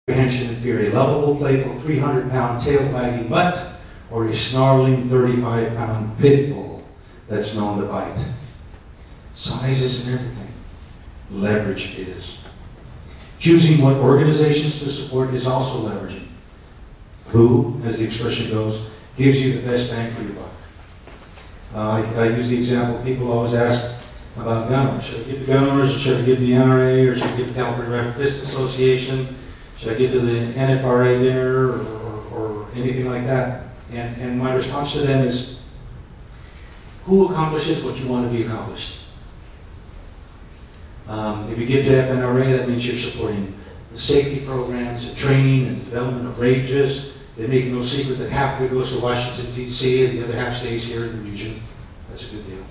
apprehension and fear, a lovable, playful 300-pound tail-wagging mutt, or a snarling 35-pound pit bull that's known to bite. Size isn't everything. Leverage is. Choosing what organizations to support is also leveraging. Who, as the expression goes, gives you the best bang for your buck. I use the example, people always ask about gun owners. Should I give to gun owners, or should I give to the NRA, or should I give to California Rifle Fist Association? Should I give to the NFRA dinner, or anything like that? And my response to them is, who accomplishes what you want to be accomplished? If you give to FNRA, that means you're supporting the safety programs, the training and development of ranges. They make no secret that half of it goes to Washington, D.C., and the other half stays here in the region. That's a good deal.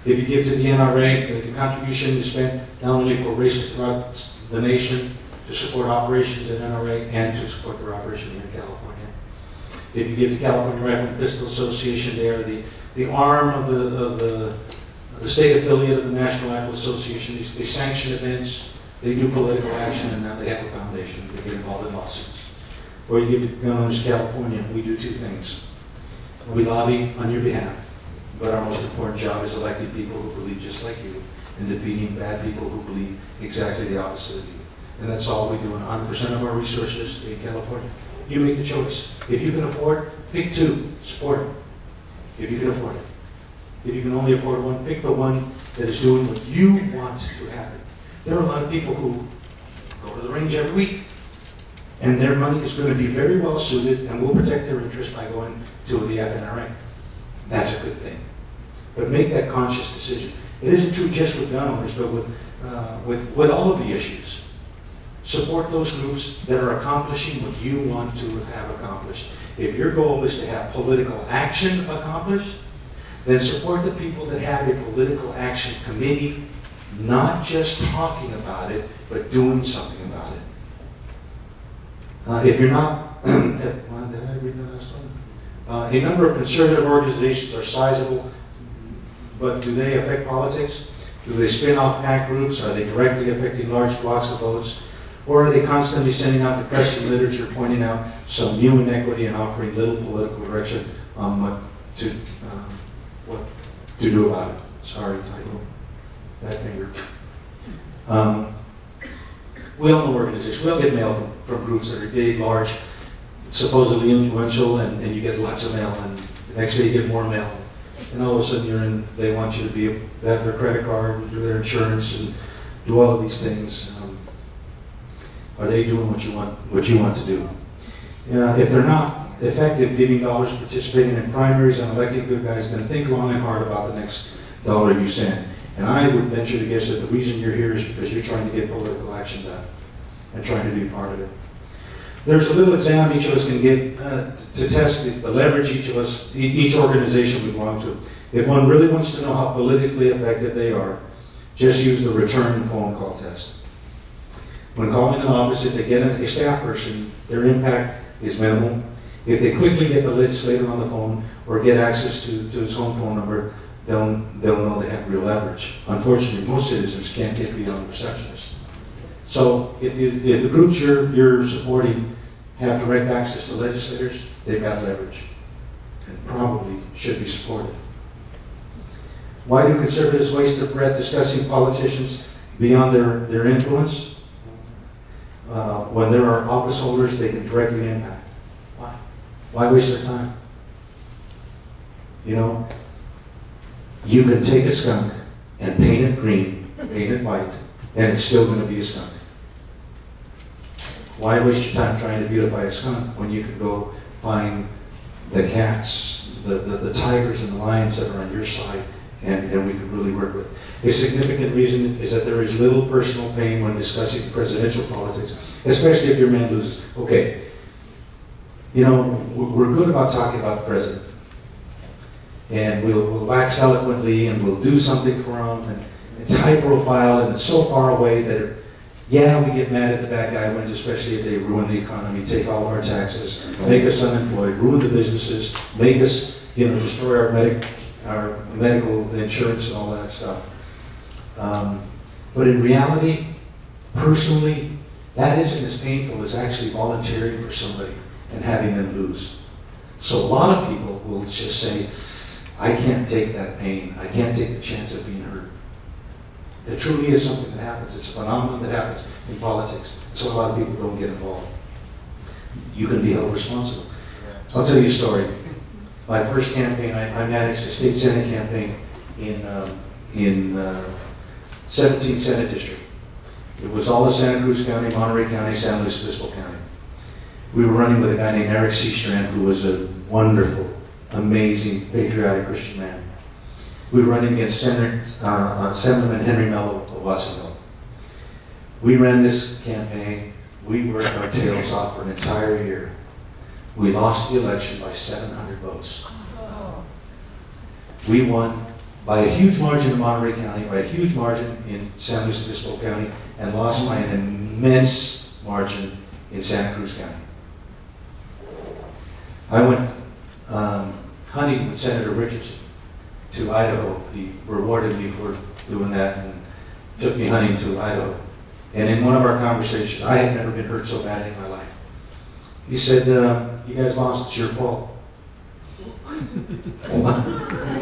If you give to the NRA, the contribution is spent not only for races throughout the nation to support operations at NRA and to support their operation here in California. If you give to California Rifle and Pistol Association, they are the arm of the state affiliate of the National Rifle Association. They sanction events, they do political action, and now they have a foundation. They get involved in lawsuits. Or you give to Gun Owners California, we do two things. We lobby on your behalf, but our most important job is electing people who believe just like you and defeating bad people who believe exactly the opposite of you. And that's all we do in 100% of our resources in California. You make the choice. If you can afford, pick two, support them. If you can afford it. If you can only afford one, pick the one that is doing what you want to happen. There are a lot of people who go to the range every week, and their money is going to be very well suited and will protect their interest by going to the FNRA. That's a good thing. But make that conscious decision. It isn't true just with gun owners, but with all of the issues. Support those groups that are accomplishing what you want to have accomplished. If your goal is to have political action accomplished, then support the people that have a political action committee, not just talking about it, but doing something about it. If you're not, did I read the last one? A number of conservative organizations are sizable, but do they affect politics? Do they spin off PAC groups? Are they directly affecting large blocks of votes? Or are they constantly sending out depressing literature pointing out some new inequity and offering little political direction on what to do about it? Sorry, typo. That finger. We all know organizations. We all get mail from groups that are big, large, supposedly influential, and you get lots of mail, and the next day you get more mail. And all of a sudden they want you to have their credit card, and do their insurance, and do all of these things. Are they doing what you want to do? If they're not effective giving dollars, participating in primaries, and electing good guys, then think long and hard about the next dollar you send. And I would venture to guess that the reason you're here is because you're trying to get political action done and trying to be part of it. There's a little exam each of us can get to test the leverage each organization we belong to. If one really wants to know how politically effective they are, just use the return phone call test. When calling an office, if they get a staff person, their impact is minimal. If they quickly get the legislator on the phone or get access to his home phone number, they'll know they have real leverage. Unfortunately, most citizens can't get beyond the receptionist. So if the groups you're supporting have direct access to legislators, they've got leverage and probably should be supported. Why do conservatives waste their breath discussing politicians beyond their influence? When there are office holders they can directly impact. Why? Why waste their time? You know, you can take a skunk and paint it green, paint it white, and it's still going to be a skunk. Why waste your time trying to beautify a skunk when you can go find the cats, the tigers and the lions that are on your side, and we can really work with. A significant reason is that there is little personal pain when discussing presidential politics, especially if your man loses. Okay, you know, we're good about talking about the president. And we'll wax eloquently, and we'll do something for him, and it's high profile, and it's so far away that, yeah, we get mad if the bad guy wins, especially if they ruin the economy, take all of our taxes, make us unemployed, ruin the businesses, make us, destroy our medical insurance and all that stuff. But in reality, personally, That isn't as painful as actually volunteering for somebody and having them lose. So a lot of people will just say, I can't take that pain. I can't take the chance of being hurt. It truly is something that happens. It's a phenomenon that happens in politics. So a lot of people don't get involved. You can be held responsible. I'll tell you a story. My first campaign, I managed a state senate campaign in 17th Senate District. It was all of Santa Cruz County, Monterey County, San Luis Obispo County. We were running with a guy named Eric C. Strand, who was a wonderful, amazing, patriotic Christian man. We were running against Senator Henry Mello of Watsonville. We ran this campaign. We worked our tails off for an entire year. We lost the election by 700 votes. We won by a huge margin in Monterey County, by a huge margin in San Luis Obispo County, and lost by an immense margin in Santa Cruz County. I went hunting with Senator Richardson to Idaho. He rewarded me for doing that and took me hunting to Idaho. And in one of our conversations, I had never been hurt so bad in my life. He said, you guys lost, it's your fault. What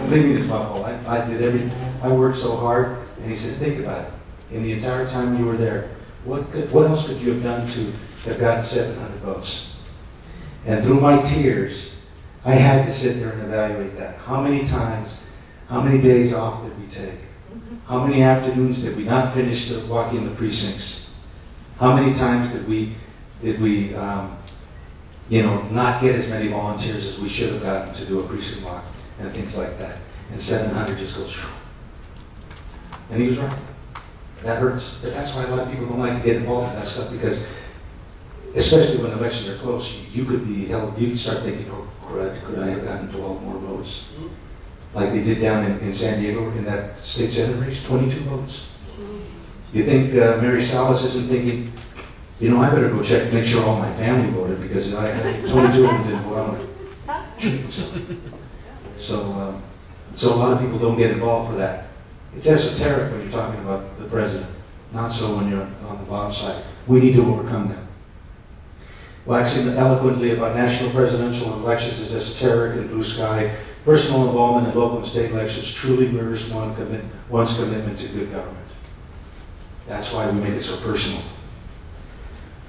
do you mean it's my fault? I did everything. I worked so hard. And he said, think about it. In the entire time you were there, what else could you have done to have gotten 700 votes? And through my tears, I had to sit there and evaluate that. How many times, how many days off did we take? How many afternoons did we not finish walking the precincts? How many times did we not get as many volunteers as we should have gotten to do a precinct walk and things like that? And 700 just goes through. And he was right. That hurts. But that's why a lot of people don't like to get involved in that stuff, because especially when elections are close, you could be held, you could start thinking, oh, could I have gotten 12 more votes? Like they did down in San Diego in that state senate race, 22 votes. You think Mary Salas isn't thinking, you know, I better go check, make sure all my family voted, because 22 of them didn't vote. I'm gonna treat myself. So a lot of people don't get involved for that. It's esoteric when you're talking about the president, not so when you're on the bottom side. We need to overcome that. Waxing eloquently about national presidential elections is esoteric and blue sky. Personal involvement in local and state elections truly mirrors one's commitment to good government. That's why we make it so personal.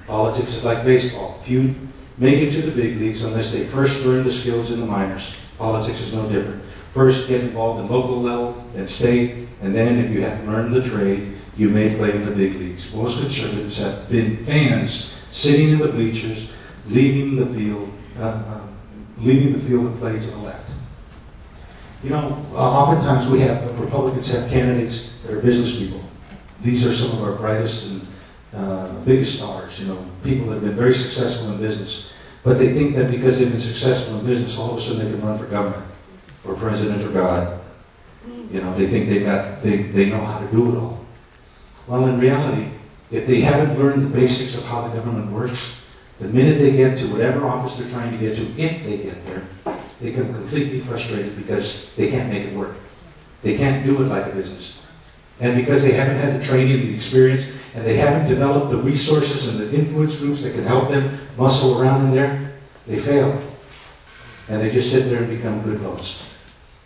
Politics is like baseball. Few make it to the big leagues unless they first learn the skills in the minors. Politics is no different. First get involved in local level, then state, and then if you have learned the trade, you may play in the big leagues. Most conservatives have been fans sitting in the bleachers, leaving the field of play to the left. You know, oftentimes Republicans have candidates that are business people. These are some of our brightest and biggest stars, you know, people that have been very successful in business. But they think that because they've been successful in business, all of a sudden they can run for governor or president or God. You know, they think they know how to do it all. Well, in reality, if they haven't learned the basics of how the government works, the minute they get to whatever office they're trying to get to, if they get there, they become completely frustrated because they can't make it work. They can't do it like a business. And because they haven't had the training, the experience, and they haven't developed the resources and the influence groups that can help them muscle around in there, they fail. And they just sit there and become good votes.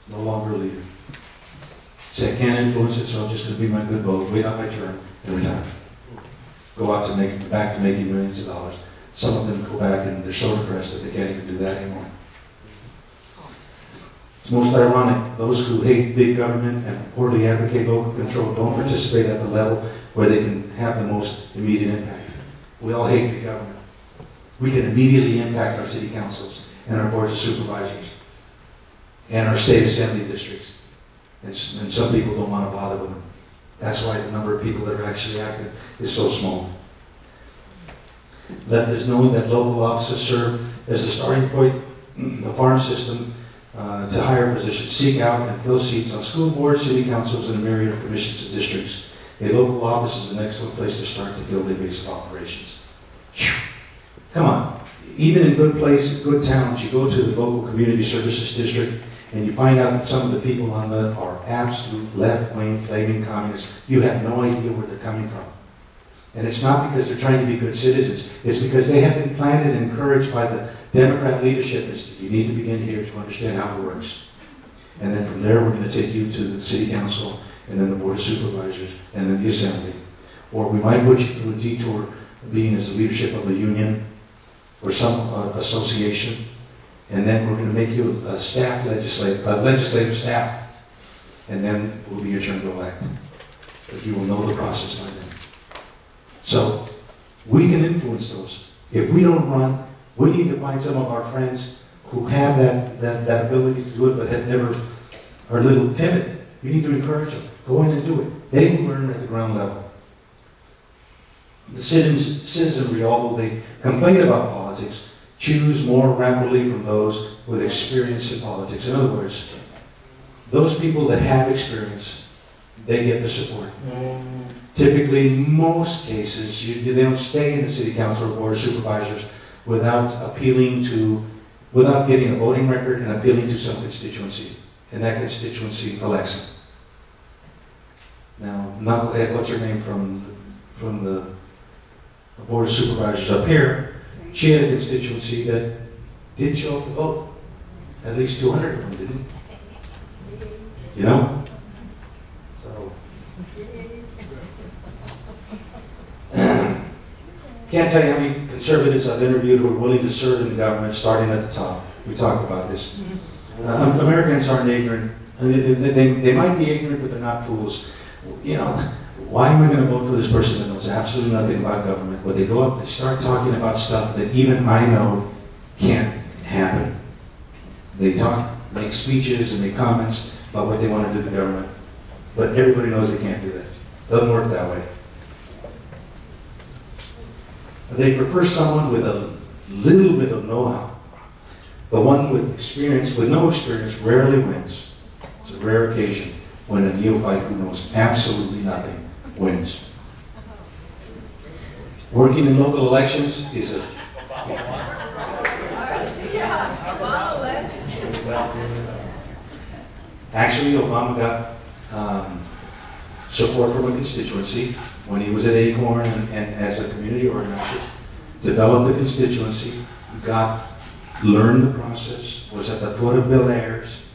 No longer a leader. Say, I can't influence it, so I'm just going to be my good vote, wait out my term, and retire. Go out back to making millions of dollars. Some of them go back and they're so depressed that they can't even do that anymore. It's most ironic, those who hate big government and poorly advocate local control don't participate at the level where they can have the most immediate impact. We all hate big government. We can immediately impact our city councils and our boards of supervisors and our state assembly districts. And some people don't want to bother with them. That's why the number of people that are actually active is so small. Leftists, knowing that local offices serve as the starting point, the farm system to higher positions, seek out and fill seats on school boards, city councils, and a myriad of commissions and districts. A local office is an excellent place to start to build a base of operations. Come on. Even in good places, good towns, you go to the local community services district, and you find out that some of the people on that are absolute left-wing, flaming communists. You have no idea where they're coming from. And it's not because they're trying to be good citizens. It's because they have been planted and encouraged by the Democrat leadership. You need to begin here to understand how it works. And then from there, we're going to take you to the city council, and then the board of supervisors, and then the assembly. Or we might put you through a detour, being as the leadership of a union or some association, and then we're going to make you a legislative staff, and then it will be your turn to elect. But you will know the process by then. So we can influence those. If we don't run, we need to find some of our friends who have that ability to do it, but have never, are a little timid. We need to encourage them. Go in and do it. They will learn at the ground level. The citizenry, although they complain about politics, choose more rapidly from those with experience in politics. In other words, those people that have experience, they get the support. Typically, in most cases, they don't stay in the city council or board of supervisors without getting a voting record and appealing to some constituency. And that constituency elects them. Now, Knucklehead, what's her name from the board of supervisors up here? She had a constituency that didn't show up to vote. At least 200 of them didn't. You know? So. Can't tell you how many conservatives I've interviewed who are willing to serve in the government, starting at the top. We talked about this. Americans aren't ignorant. They might be ignorant, but they're not fools. You know, why am I going to vote for this person that knows absolutely nothing about government? When they go up and start talking about stuff that even I know can't happen. They talk, make speeches and make comments about what they want to do to the government. But everybody knows they can't do that. Doesn't work that way. They prefer someone with a little bit of know-how. The one with experience, with no experience, rarely wins. It's a rare occasion when a neophyte who knows absolutely nothing wins. Working in local elections is a... Actually, Obama got support from a constituency when he was at Acorn and as a community organizer, developed a constituency, learned the process, was at the foot of Bill Ayers,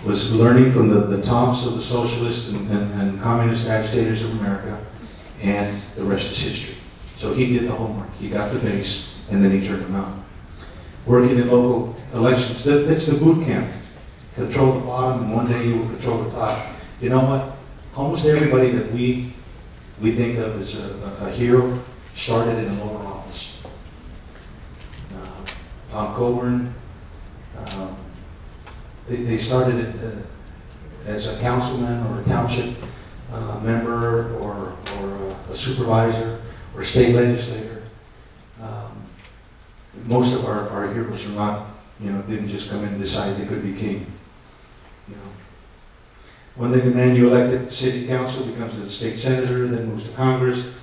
was learning from the tops of the socialist and communist agitators of America, and the rest is history. So he did the homework, he got the base, and then he turned them out. Working in local elections, that's the boot camp. Control the bottom, and one day you will control the top. You know what? Almost everybody that we think of as a hero started in a lower office. Tom Coburn, they started as a councilman or a township member or a supervisor or a state legislator. Most of our heroes are not, didn't just come in and decide they could be king. When the man you elected city council becomes a state senator, then moves to Congress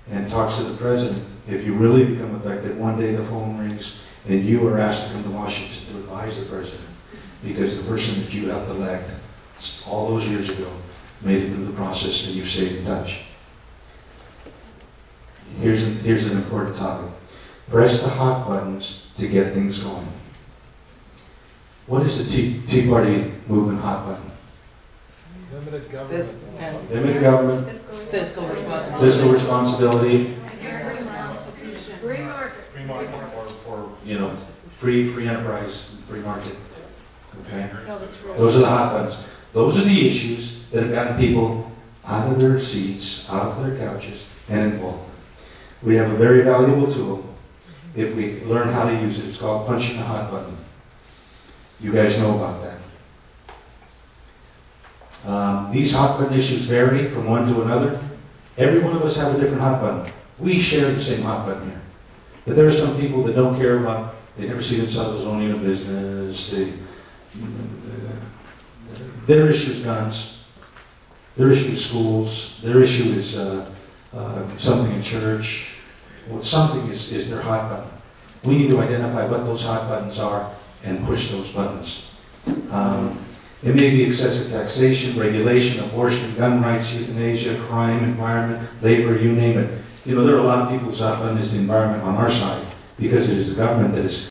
and talks to the president. If you really become effective, one day the phone rings and you are asked to come to Washington to advise the president because the person that you helped elect all those years ago made it through the process and you stayed in touch. Here's an important topic. Press the hot buttons to get things going. What is the Tea Party movement hot button? Limited government. Limited government. Fiscal responsibility. Fiscal responsibility. Free market. Free market. Or free enterprise, free market. Okay? Those are the hot buttons. Those are the issues that have gotten people out of their seats, out of their couches, and involved. We have a very valuable tool if we learn how to use it. It's called punching the hot button. You guys know about that. These hot button issues vary from one to another. Every one of us have a different hot button. We share the same hot button here. But there are some people that don't care about, they never see themselves as owning a business. Their issue is guns. Their issue is schools. Their issue is something in church. Something is their hot button. We need to identify what those hot buttons are and push those buttons. It may be excessive taxation, regulation, abortion, gun rights, euthanasia, crime, environment, labor, you name it. You know, there are a lot of people who on this environment on our side because it is the government that is